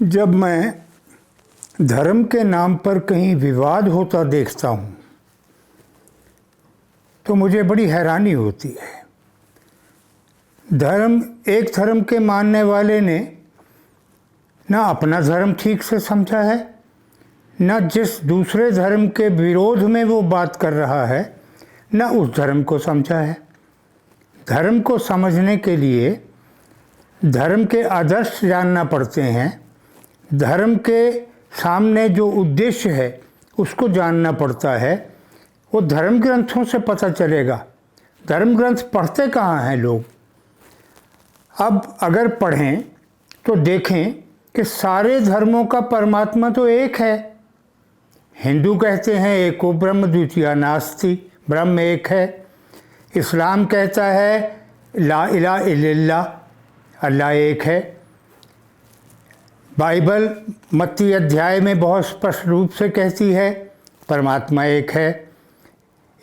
जब मैं धर्म के नाम पर कहीं विवाद होता देखता हूँ तो मुझे बड़ी हैरानी होती है। एक धर्म के मानने वाले ने ना अपना धर्म ठीक से समझा है, ना जिस दूसरे धर्म के विरोध में वो बात कर रहा है, ना उस धर्म को समझा है। धर्म को समझने के लिए धर्म के आदर्श जानना पड़ते हैं, धर्म के सामने जो उद्देश्य है उसको जानना पड़ता है। वो धर्म ग्रंथों से पता चलेगा। धर्म ग्रंथ पढ़ते कहाँ हैं लोग? अब अगर पढ़ें तो देखें कि सारे धर्मों का परमात्मा तो एक है। हिंदू कहते हैं एको ब्रह्म द्वितीया नास्ति, ब्रह्म एक है। इस्लाम कहता है ला इलाहा इल्लल्लाह, अल्लाह एक है। बाइबल मत्ती अध्याय में बहुत स्पष्ट रूप से कहती है परमात्मा एक है।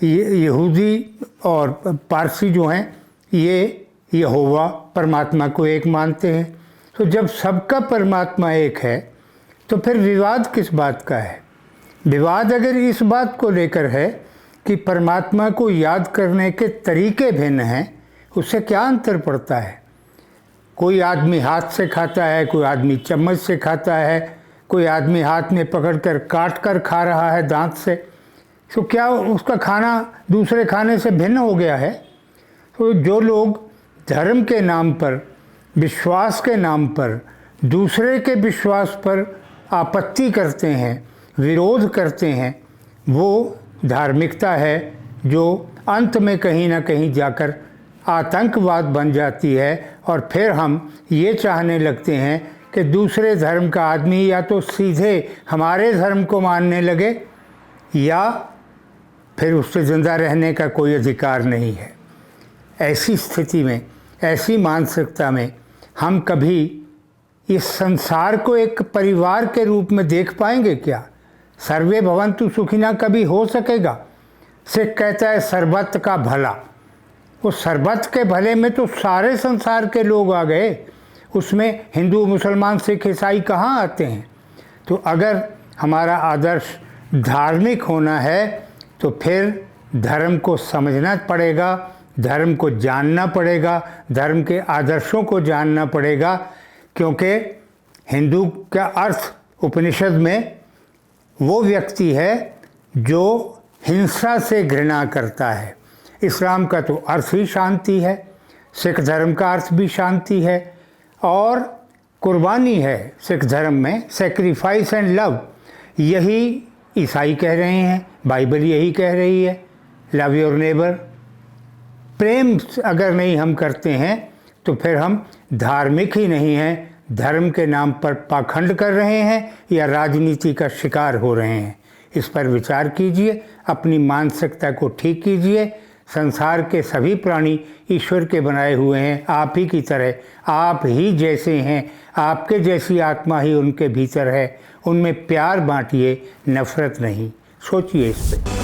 यहूदी और पारसी जो हैं ये यहोवा परमात्मा को एक मानते हैं। तो जब सबका परमात्मा एक है तो फिर विवाद किस बात का है? विवाद अगर इस बात को लेकर है कि परमात्मा को याद करने के तरीके भिन्न हैं, उससे क्या अंतर पड़ता है? कोई आदमी हाथ से खाता है, कोई आदमी चम्मच से खाता है, कोई आदमी हाथ में पकड़कर काट कर खा रहा है दांत से। तो क्या उसका खाना दूसरे खाने से भिन्न हो गया है? तो जो लोग धर्म के नाम पर, विश्वास के नाम पर दूसरे के विश्वास पर आपत्ति करते हैं, विरोध करते हैं, वो धार्मिकता है जो अंत में कहीं ना कहीं जाकर आतंकवाद बन जाती है। और फिर हम ये चाहने लगते हैं कि दूसरे धर्म का आदमी या तो सीधे हमारे धर्म को मानने लगे या फिर उससे ज़िंदा रहने का कोई अधिकार नहीं है। ऐसी स्थिति में, ऐसी मानसिकता में हम कभी इस संसार को एक परिवार के रूप में देख पाएंगे क्या? सर्वे भवन्तु सुखिनः कभी हो सकेगा? सिख कहता है सर्बत का भला। वो सर्बत के भले में तो सारे संसार के लोग आ गए, उसमें हिंदू, मुसलमान, सिख, ईसाई कहाँ आते हैं? तो अगर हमारा आदर्श धार्मिक होना है तो फिर धर्म को समझना पड़ेगा, धर्म को जानना पड़ेगा, धर्म के आदर्शों को जानना पड़ेगा। क्योंकि हिंदू का अर्थ उपनिषद में वो व्यक्ति है जो हिंसा से घृणा करता है। इस्लाम का तो अर्थ ही शांति है, सिख धर्म का अर्थ भी शांति है और कुर्बानी है। सिख धर्म में सेक्रीफाइस एंड लव, यही ईसाई कह रहे हैं, बाइबल यही कह रही है, लव योर नेबर। प्रेम अगर नहीं हम करते हैं तो फिर हम धार्मिक ही नहीं हैं, धर्म के नाम पर पाखंड कर रहे हैं या राजनीति का शिकार हो रहे हैं। इस पर विचार कीजिए, अपनी मानसिकता को ठीक कीजिए। संसार के सभी प्राणी ईश्वर के बनाए हुए हैं, आप ही की तरह, आप ही जैसे हैं, आपके जैसी आत्मा ही उनके भीतर है। उनमें प्यार बांटिए, नफरत नहीं। सोचिए इस पर।